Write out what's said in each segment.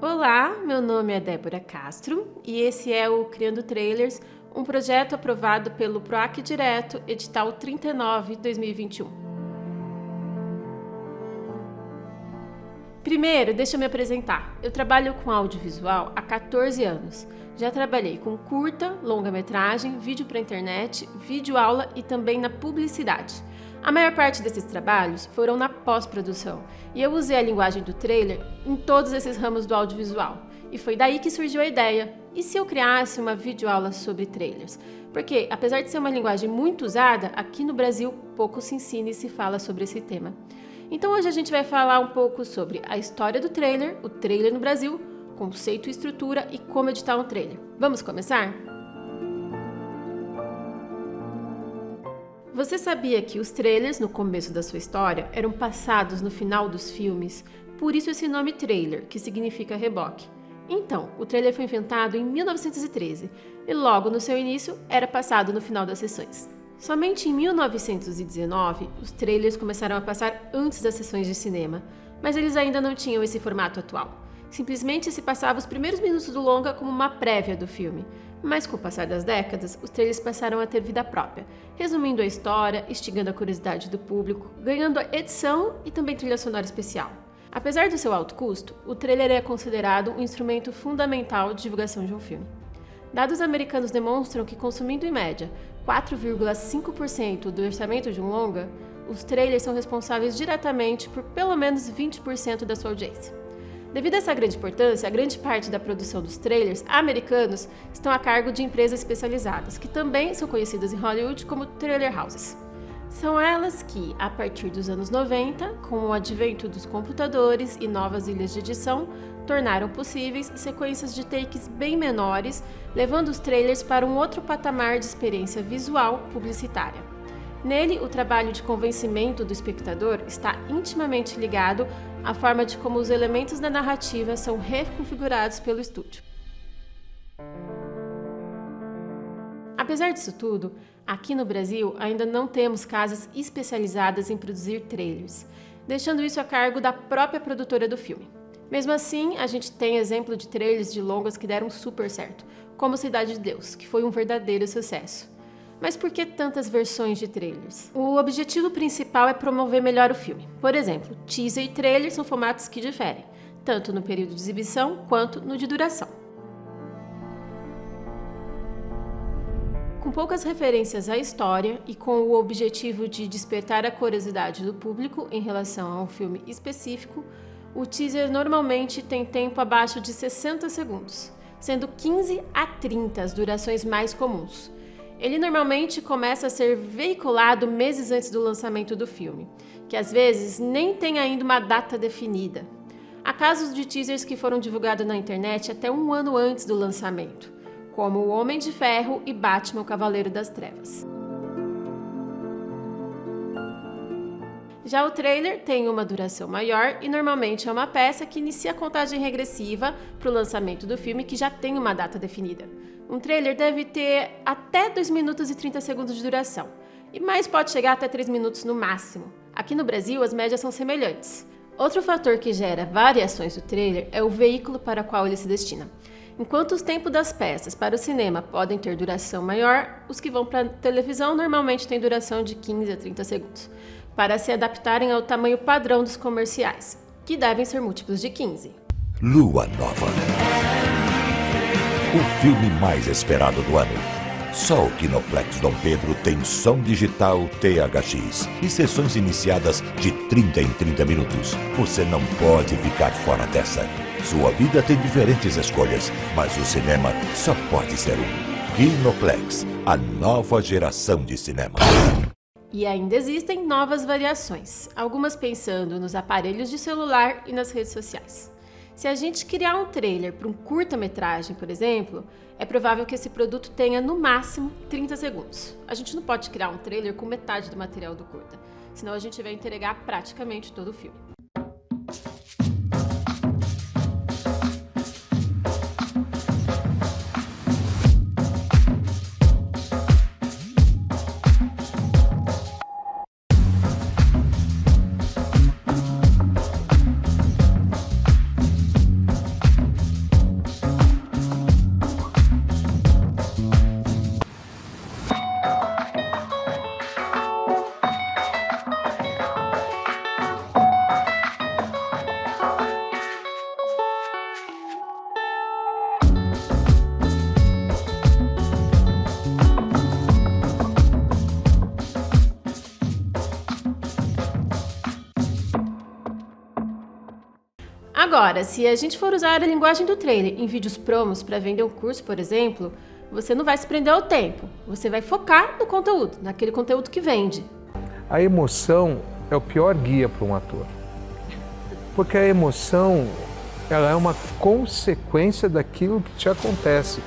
Olá, meu nome é Débora Castro e esse é o Criando Trailers, um projeto aprovado pelo PROAC Direto, edital 39/2021. Primeiro, deixa eu me apresentar. Eu trabalho com audiovisual há 14 anos. Já trabalhei com curta, longa-metragem, vídeo para internet, vídeo-aula e também na publicidade. A maior parte desses trabalhos foram na pós-produção e eu usei a linguagem do trailer em todos esses ramos do audiovisual. E foi daí que surgiu a ideia. E se eu criasse uma videoaula sobre trailers? Porque, apesar de ser uma linguagem muito usada, aqui no Brasil pouco se ensina e se fala sobre esse tema. Então hoje a gente vai falar um pouco sobre a história do trailer, o trailer no Brasil, conceito e estrutura e como editar um trailer. Vamos começar? Você sabia que os trailers, no começo da sua história, eram passados no final dos filmes? Por isso esse nome trailer, que significa reboque. Então, o trailer foi inventado em 1913 e logo no seu início era passado no final das sessões. Somente em 1919, os trailers começaram a passar antes das sessões de cinema, mas eles ainda não tinham esse formato atual. Simplesmente se passava os primeiros minutos do longa como uma prévia do filme. Mas com o passar das décadas, os trailers passaram a ter vida própria, resumindo a história, instigando a curiosidade do público, ganhando a edição e também trilha sonora especial. Apesar do seu alto custo, o trailer é considerado um instrumento fundamental de divulgação de um filme. Dados americanos demonstram que, consumindo em média 4,5% do orçamento de um longa, os trailers são responsáveis diretamente por pelo menos 20% da sua audiência. Devido a essa grande importância, a grande parte da produção dos trailers americanos estão a cargo de empresas especializadas, que também são conhecidas em Hollywood como trailer houses. São elas que, a partir dos anos 90, com o advento dos computadores e novas ilhas de edição, tornaram possíveis sequências de takes bem menores, levando os trailers para um outro patamar de experiência visual publicitária. Nele, o trabalho de convencimento do espectador está intimamente ligado à forma de como os elementos da narrativa são reconfigurados pelo estúdio. Apesar disso tudo, aqui no Brasil ainda não temos casas especializadas em produzir trailers, deixando isso a cargo da própria produtora do filme. Mesmo assim, a gente tem exemplo de trailers de longas que deram super certo, como Cidade de Deus, que foi um verdadeiro sucesso. Mas por que tantas versões de trailers? O objetivo principal é promover melhor o filme. Por exemplo, teaser e trailer são formatos que diferem, tanto no período de exibição quanto no de duração. Com poucas referências à história e com o objetivo de despertar a curiosidade do público em relação a um filme específico, o teaser normalmente tem tempo abaixo de 60 segundos, sendo 15 a 30 as durações mais comuns. Ele normalmente começa a ser veiculado meses antes do lançamento do filme, que às vezes nem tem ainda uma data definida. Há casos de teasers que foram divulgados na internet até um ano antes do lançamento, como O Homem de Ferro e Batman, o Cavaleiro das Trevas. Já o trailer tem uma duração maior e normalmente é uma peça que inicia a contagem regressiva para o lançamento do filme que já tem uma data definida. Um trailer deve ter até 2 minutos e 30 segundos de duração, mas pode chegar até 3 minutos no máximo. Aqui no Brasil, as médias são semelhantes. Outro fator que gera variações do trailer é o veículo para o qual ele se destina. Enquanto os tempos das peças para o cinema podem ter duração maior, os que vão para a televisão normalmente têm duração de 15 a 30 segundos, para se adaptarem ao tamanho padrão dos comerciais, que devem ser múltiplos de 15. Lua Nova. O filme mais esperado do ano. Só o Kinoplex Dom Pedro tem som digital THX e sessões iniciadas de 30 em 30 minutos. Você não pode ficar fora dessa. Sua vida tem diferentes escolhas, mas o cinema só pode ser um. Kinoplex, a nova geração de cinema. E ainda existem novas variações, algumas pensando nos aparelhos de celular e nas redes sociais. Se a gente criar um trailer para um curta-metragem, por exemplo, é provável que esse produto tenha no máximo 30 segundos. A gente não pode criar um trailer com metade do material do curta, senão a gente vai entregar praticamente todo o filme. Agora, se a gente for usar a linguagem do trailer em vídeos promos para vender um curso, por exemplo, você não vai se prender ao tempo, você vai focar no conteúdo, naquele conteúdo que vende. A emoção é o pior guia para um ator, porque a emoção ela é uma consequência daquilo que te acontece.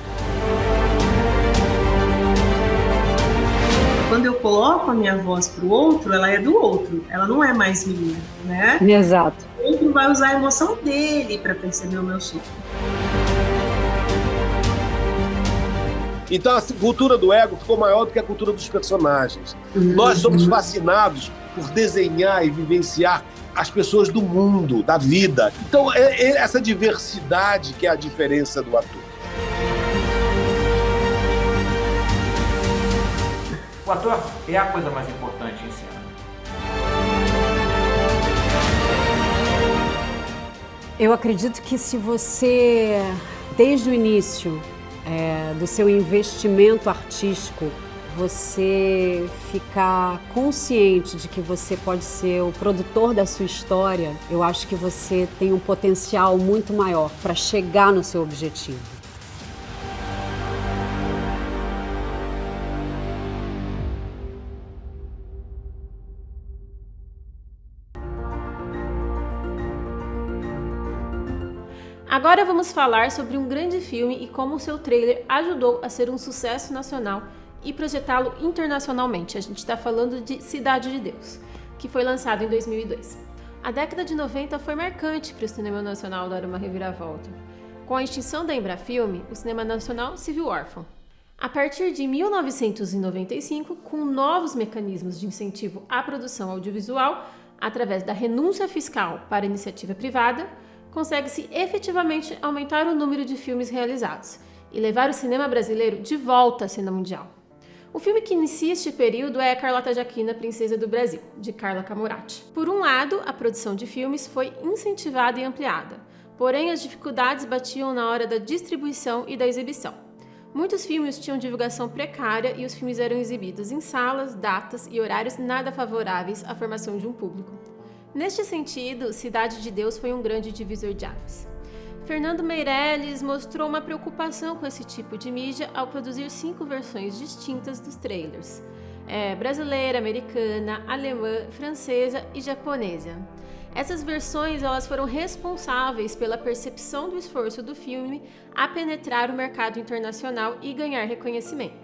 Quando eu coloco a minha voz para o outro, ela é do outro, ela não é mais minha, né? Exato. O outro vai usar a emoção dele para perceber o meu som. Então a cultura do ego ficou maior do que a cultura dos personagens. Nós somos fascinados por desenhar e vivenciar as pessoas do mundo, da vida. Então é essa diversidade que é a diferença do ator. O ator é a coisa mais importante em cena. Eu acredito que se você, desde o início do seu investimento artístico, você ficar consciente de que você pode ser o produtor da sua história, eu acho que você tem um potencial muito maior para chegar no seu objetivo. Agora vamos falar sobre um grande filme e como o seu trailer ajudou a ser um sucesso nacional e projetá-lo internacionalmente. A gente está falando de Cidade de Deus, que foi lançado em 2002. A década de 90 foi marcante para o cinema nacional dar uma reviravolta. Com a extinção da Embrafilme, o cinema nacional se viu órfão. A partir de 1995, com novos mecanismos de incentivo à produção audiovisual, através da renúncia fiscal para a iniciativa privada, consegue-se efetivamente aumentar o número de filmes realizados e levar o cinema brasileiro de volta à cena mundial. O filme que inicia este período é Carlota Joaquina, Princesa do Brasil, de Carla Camurati. Por um lado, a produção de filmes foi incentivada e ampliada, porém as dificuldades batiam na hora da distribuição e da exibição. Muitos filmes tinham divulgação precária e os filmes eram exibidos em salas, datas e horários nada favoráveis à formação de um público. Neste sentido, Cidade de Deus foi um grande divisor de águas. Fernando Meirelles mostrou uma preocupação com esse tipo de mídia ao produzir 5 versões distintas dos trailers: brasileira, americana, alemã, francesa e japonesa. Essas versões elas foram responsáveis pela percepção do esforço do filme a penetrar o mercado internacional e ganhar reconhecimento.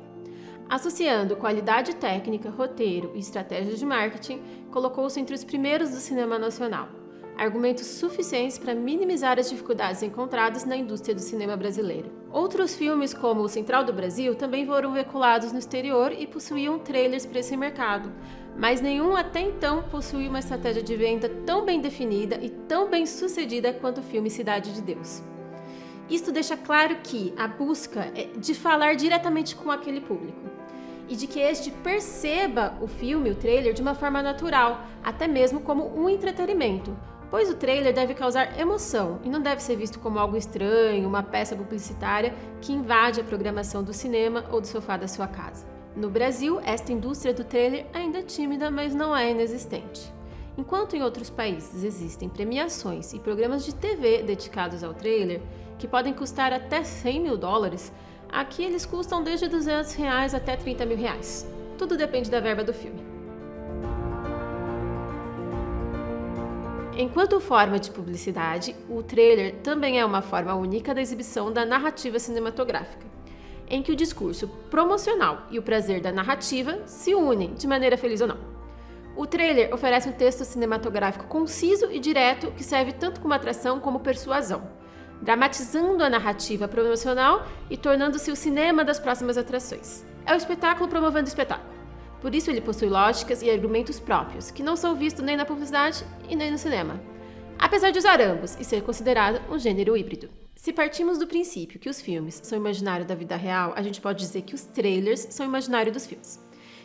Associando qualidade técnica, roteiro e estratégias de marketing, colocou-se entre os primeiros do cinema nacional. Argumentos suficientes para minimizar as dificuldades encontradas na indústria do cinema brasileiro. Outros filmes, como O Central do Brasil, também foram veiculados no exterior e possuíam trailers para esse mercado, mas nenhum até então possuía uma estratégia de venda tão bem definida e tão bem sucedida quanto o filme Cidade de Deus. Isto deixa claro que a busca é de falar diretamente com aquele público e de que este perceba o filme, o trailer, de uma forma natural, até mesmo como um entretenimento, pois o trailer deve causar emoção e não deve ser visto como algo estranho, uma peça publicitária que invade a programação do cinema ou do sofá da sua casa. No Brasil, esta indústria do trailer ainda é tímida, mas não é inexistente. Enquanto em outros países existem premiações e programas de TV dedicados ao trailer, que podem custar até $100 mil, aqui eles custam desde R$200 até R$30 mil. Tudo depende da verba do filme. Enquanto forma de publicidade, o trailer também é uma forma única da exibição da narrativa cinematográfica, em que o discurso promocional e o prazer da narrativa se unem, de maneira feliz ou não. O trailer oferece um texto cinematográfico conciso e direto que serve tanto como atração como persuasão, dramatizando a narrativa promocional e tornando-se o cinema das próximas atrações. É o espetáculo promovendo o espetáculo. Por isso ele possui lógicas e argumentos próprios, que não são vistos nem na publicidade e nem no cinema, apesar de usar ambos e ser considerado um gênero híbrido. Se partimos do princípio que os filmes são imaginário da vida real, a gente pode dizer que os trailers são imaginário dos filmes.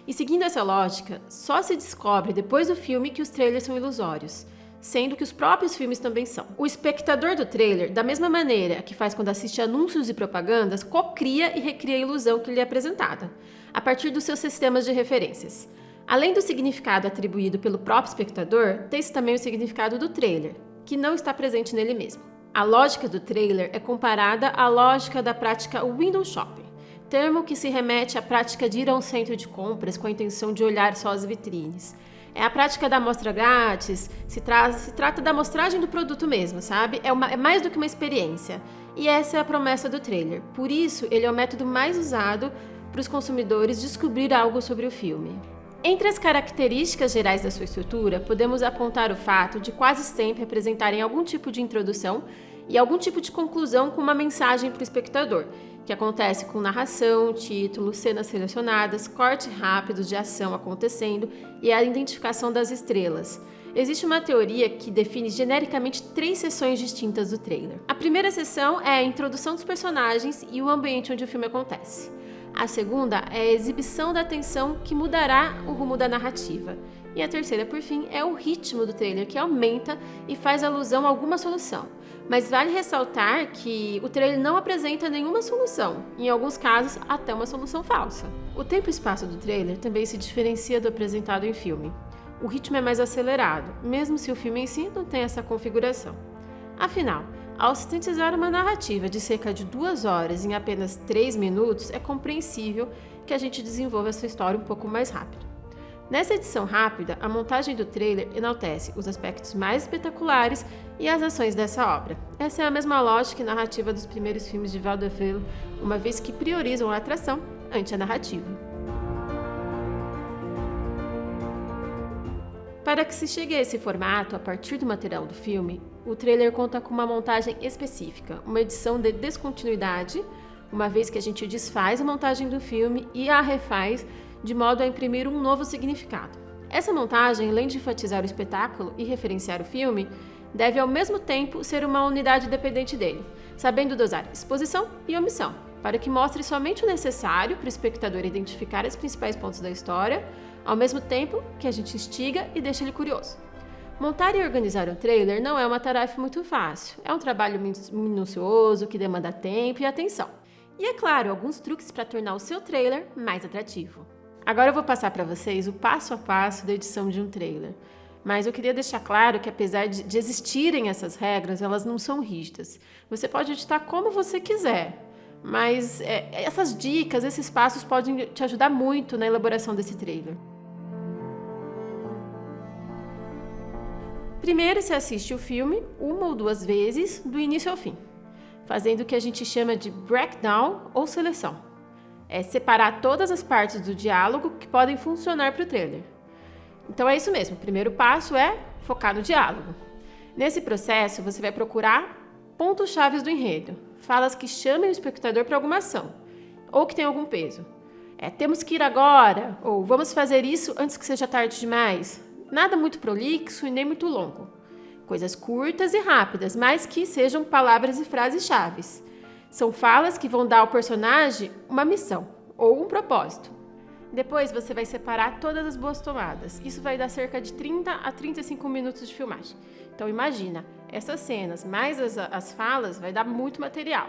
E seguindo essa lógica, só se descobre depois do filme que os trailers são ilusórios, sendo que os próprios filmes também são. O espectador do trailer, da mesma maneira que faz quando assiste anúncios e propagandas, cocria e recria a ilusão que lhe é apresentada, a partir dos seus sistemas de referências. Além do significado atribuído pelo próprio espectador, tem-se também o significado do trailer, que não está presente nele mesmo. A lógica do trailer é comparada à lógica da prática window shopping, termo que se remete à prática de ir a um centro de compras com a intenção de olhar só as vitrines. É a prática da amostra grátis, se trata da amostragem do produto mesmo, sabe? É mais do que uma experiência. E essa é a promessa do trailer. Por isso, ele é o método mais usado para os consumidores descobrir algo sobre o filme. Entre as características gerais da sua estrutura, podemos apontar o fato de quase sempre apresentarem algum tipo de introdução e algum tipo de conclusão com uma mensagem para o espectador, que acontece com narração, título, cenas selecionadas, cortes rápidos de ação acontecendo e a identificação das estrelas. Existe uma teoria que define genericamente 3 sessões distintas do trailer. A primeira sessão é a introdução dos personagens e o ambiente onde o filme acontece. A segunda é a exibição da tensão que mudará o rumo da narrativa. E a terceira, por fim, é o ritmo do trailer, que aumenta e faz alusão a alguma solução. Mas vale ressaltar que o trailer não apresenta nenhuma solução, em alguns casos até uma solução falsa. O tempo e espaço do trailer também se diferencia do apresentado em filme. O ritmo é mais acelerado, mesmo se o filme em si não tem essa configuração. Afinal, ao sintetizar uma narrativa de cerca de 2 horas em apenas 3 minutos, é compreensível que a gente desenvolva essa história um pouco mais rápido. Nessa edição rápida, a montagem do trailer enaltece os aspectos mais espetaculares e as ações dessa obra. Essa é a mesma lógica e narrativa dos primeiros filmes de Vaudeville, uma vez que priorizam a atração ante a narrativa. Para que se chegue a esse formato a partir do material do filme, o trailer conta com uma montagem específica, uma edição de descontinuidade, uma vez que a gente desfaz a montagem do filme e a refaz de modo a imprimir um novo significado. Essa montagem, além de enfatizar o espetáculo e referenciar o filme, deve ao mesmo tempo ser uma unidade dependente dele, sabendo dosar exposição e omissão, para que mostre somente o necessário para o espectador identificar os principais pontos da história, ao mesmo tempo que a gente instiga e deixa ele curioso. Montar e organizar um trailer não é uma tarefa muito fácil, é um trabalho minucioso que demanda tempo e atenção. E é claro, alguns truques para tornar o seu trailer mais atrativo. Agora eu vou passar para vocês o passo a passo da edição de um trailer. Mas eu queria deixar claro que apesar de existirem essas regras, elas não são rígidas. Você pode editar como você quiser, mas essas dicas, esses passos podem te ajudar muito na elaboração desse trailer. Primeiro, você assiste o filme 1 ou 2 vezes, do início ao fim, fazendo o que a gente chama de breakdown ou seleção. É separar todas as partes do diálogo que podem funcionar para o trailer. Então é isso mesmo, o primeiro passo é focar no diálogo. Nesse processo, você vai procurar pontos-chave do enredo, falas que chamem o espectador para alguma ação, ou que tenham algum peso. Temos que ir agora, ou vamos fazer isso antes que seja tarde demais. Nada muito prolixo e nem muito longo. Coisas curtas e rápidas, mas que sejam palavras e frases chaves. São falas que vão dar ao personagem uma missão ou um propósito. Depois você vai separar todas as boas tomadas. Isso vai dar cerca de 30 a 35 minutos de filmagem. Então imagina, essas cenas mais as falas vai dar muito material.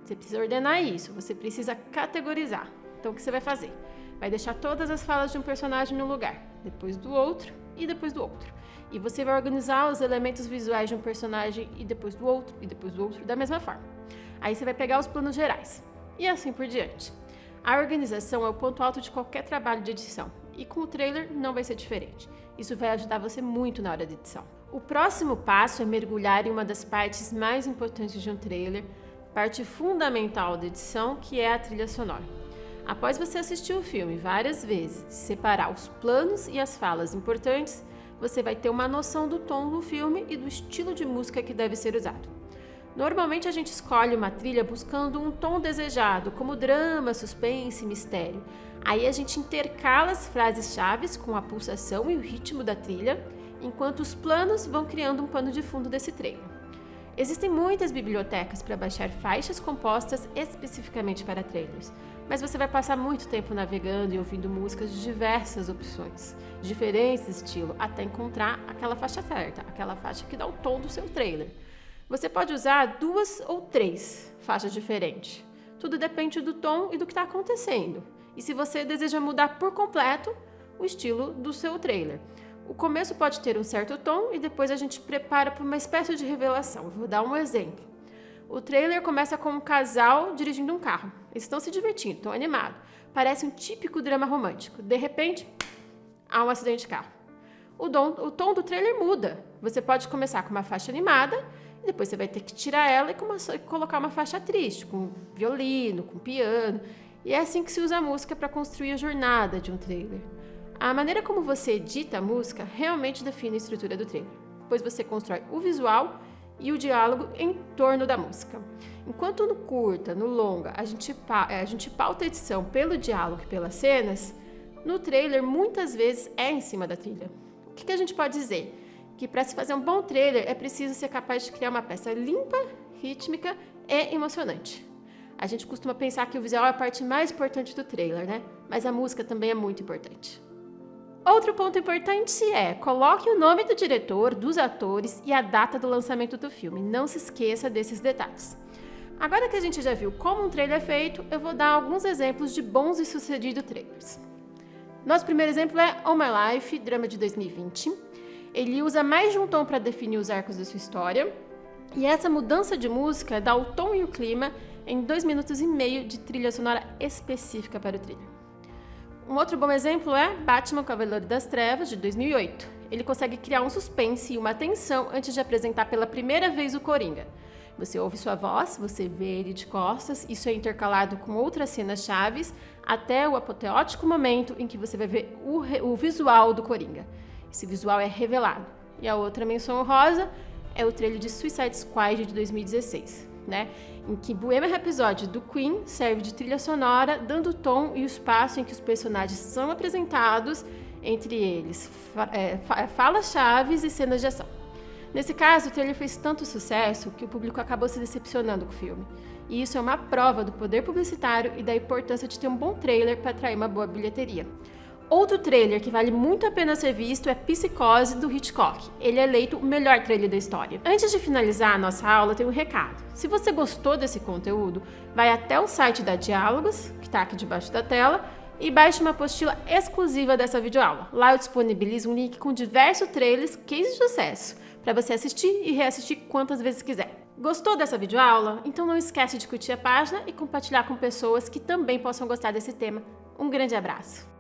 Você precisa ordenar isso, você precisa categorizar. Então o que você vai fazer? Vai deixar todas as falas de um personagem no lugar, depois do outro e depois do outro. E você vai organizar os elementos visuais de um personagem e depois do outro e depois do outro da mesma forma. Aí você vai pegar os planos gerais e assim por diante. A organização é o ponto alto de qualquer trabalho de edição e com o trailer não vai ser diferente. Isso vai ajudar você muito na hora da edição. O próximo passo é mergulhar em uma das partes mais importantes de um trailer, parte fundamental da edição, que é a trilha sonora. Após você assistir o filme várias vezes, separar os planos e as falas importantes, você vai ter uma noção do tom do filme e do estilo de música que deve ser usado. Normalmente a gente escolhe uma trilha buscando um tom desejado, como drama, suspense, mistério. Aí a gente intercala as frases-chave com a pulsação e o ritmo da trilha, enquanto os planos vão criando um pano de fundo desse trailer. Existem muitas bibliotecas para baixar faixas compostas especificamente para trailers, mas você vai passar muito tempo navegando e ouvindo músicas de diversas opções, diferentes estilos, até encontrar aquela faixa certa, aquela faixa que dá o tom do seu trailer. Você pode usar 2 ou 3 faixas diferentes. Tudo depende do tom e do que está acontecendo. E se você deseja mudar por completo o estilo do seu trailer. O começo pode ter um certo tom e depois a gente prepara para uma espécie de revelação. Vou dar um exemplo. O trailer começa com um casal dirigindo um carro. Eles estão se divertindo, estão animados. Parece um típico drama romântico. De repente, há um acidente de carro. O tom do trailer muda. Você pode começar com uma faixa animada, e depois você vai ter que tirar ela e colocar uma faixa triste, com violino, com piano. E é assim que se usa a música para construir a jornada de um trailer. A maneira como você edita a música realmente define a estrutura do trailer, pois você constrói o visual e o diálogo em torno da música. Enquanto no curta, no longa, a gente pauta a edição pelo diálogo e pelas cenas, no trailer muitas vezes é em cima da trilha. O que a gente pode dizer? Que para se fazer um bom trailer é preciso ser capaz de criar uma peça limpa, rítmica e emocionante. A gente costuma pensar que o visual é a parte mais importante do trailer, né? Mas a música também é muito importante. Outro ponto importante é, coloque o nome do diretor, dos atores e a data do lançamento do filme. Não se esqueça desses detalhes. Agora que a gente já viu como um trailer é feito, eu vou dar alguns exemplos de bons e sucedidos trailers. Nosso primeiro exemplo é All My Life, drama de 2020. Ele usa mais de um tom para definir os arcos da sua história. E essa mudança de música dá o tom e o clima em 2 minutos e meio de trilha sonora específica para o trailer. Um outro bom exemplo é Batman Cavaleiro das Trevas, de 2008. Ele consegue criar um suspense e uma tensão antes de apresentar pela primeira vez o Coringa. Você ouve sua voz, você vê ele de costas, isso é intercalado com outras cenas chaves, até o apoteótico momento em que você vai ver o visual do Coringa. Esse visual é revelado. E a outra menção honrosa é o trailer de Suicide Squad de 2016. Em que Bohemian Rhapsody do Queen serve de trilha sonora, dando o tom e o espaço em que os personagens são apresentados, entre eles falas-chaves e cenas de ação. Nesse caso, o trailer fez tanto sucesso que o público acabou se decepcionando com o filme. E isso é uma prova do poder publicitário e da importância de ter um bom trailer para atrair uma boa bilheteria. Outro trailer que vale muito a pena ser visto é Psicose, do Hitchcock. Ele é eleito o melhor trailer da história. Antes de finalizar a nossa aula, tem um recado. Se você gostou desse conteúdo, vai até o site da Diálogos, que está aqui debaixo da tela, e baixe uma apostila exclusiva dessa videoaula. Lá eu disponibilizo um link com diversos trailers, cases de sucesso, para você assistir e reassistir quantas vezes quiser. Gostou dessa videoaula? Então não esquece de curtir a página e compartilhar com pessoas que também possam gostar desse tema. Um grande abraço!